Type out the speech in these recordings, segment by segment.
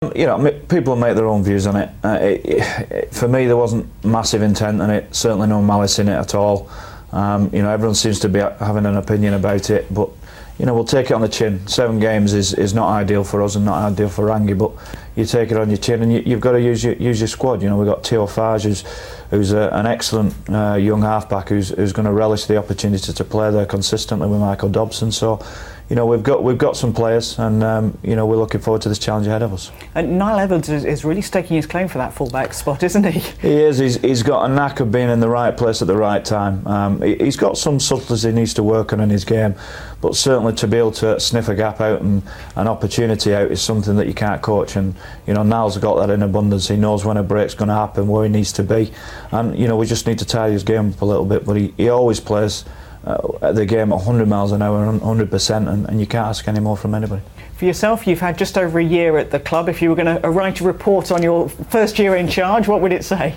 People make their own views on it. For me, there wasn't massive intent in it, certainly no malice in it at all. Everyone seems to be having an opinion about it, but we'll take it on the chin. 7 games is not ideal for us and not ideal for Rangi, but you take it on your chin and you've got to use your squad. We've got Theo Fage, who's an excellent young halfback who's going to relish the opportunity to play there consistently with Michael Dobson. So we've got some players, and we're looking forward to this challenge ahead of us. And Niall Evans is really staking his claim for that fullback spot, isn't he? He is. He's got a knack of being in the right place at the right time. He's got some subtleties he needs to work on in his game, but certainly to be able to sniff a gap out and an opportunity out is something that you can't coach. And Niall's got that in abundance. He knows when a break's going to happen, where he needs to be, and we just need to tidy his game up a little bit. But he always plays the game at 100 miles an hour, 100%, and you can't ask any more from anybody. For yourself, you've had just over a year at the club. If you were going to write a report on your first year in charge, what would it say?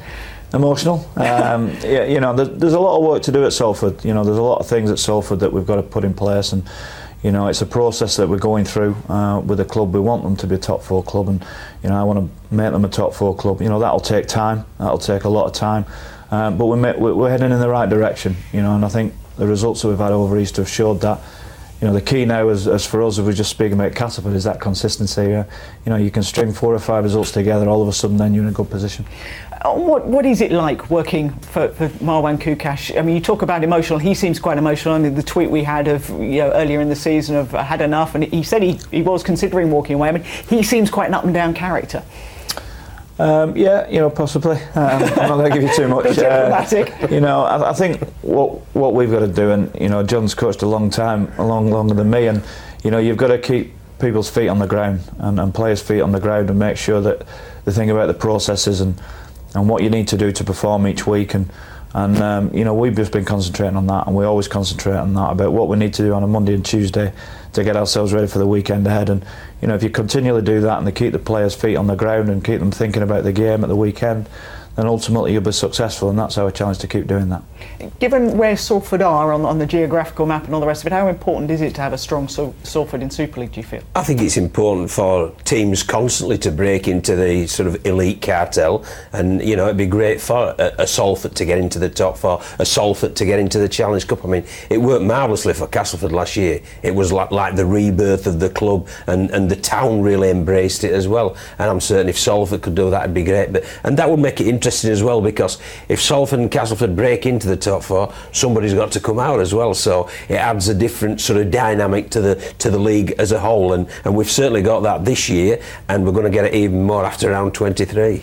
Emotional. There's a lot of work to do at Salford. There's a lot of things at Salford that we've got to put in place, and it's a process that we're going through with the club. We want them to be a top 4 club, and I want to make them a top 4 club. That'll take time. That'll take a lot of time, but we're heading in the right direction. And I think the results that we've had over Easter have showed that. The key now, as for us, if we're just speaking about Castleford, is that consistency. You can string 4 or 5 results together, all of a sudden then you're in a good position. What is it like working for Marwan Kukash? I mean, you talk about emotional. He seems quite emotional. I mean, the tweet we had of earlier in the season of had enough, and he said he was considering walking away. I mean, he seems quite an up and down character. Possibly. I'm not going to give you too much. Diplomatic. I think what we've got to do, and John's coached a long time, longer than me, and you've got to keep people's feet on the ground and players' feet on the ground and make sure that they think about the processes and what you need to do to perform each week, and we've just been concentrating on that, and we always concentrate on that, about what we need to do on a Monday and Tuesday to get ourselves ready for the weekend ahead. And if you continually do that and they keep the players' feet on the ground and keep them thinking about the game at the weekend, then ultimately you'll be successful, and that's our challenge, to keep doing that. Given where Salford are on the geographical map and all the rest of it, how important is it to have a strong Salford in Super League, do you feel? I think it's important for teams constantly to break into the sort of elite cartel, and it'd be great for a Salford to get into the top 4, a Salford to get into the Challenge Cup. I mean, it worked marvellously for Castleford last year. It was like the rebirth of the club, and the town really embraced it as well, and I'm certain if Salford could do that, it'd be great. And that would make it interesting as well, because if Salford and Castleford break into the top 4, somebody's got to come out as well, so it adds a different sort of dynamic to the league as a whole, and we've certainly got that this year, and we're going to get it even more after round 23.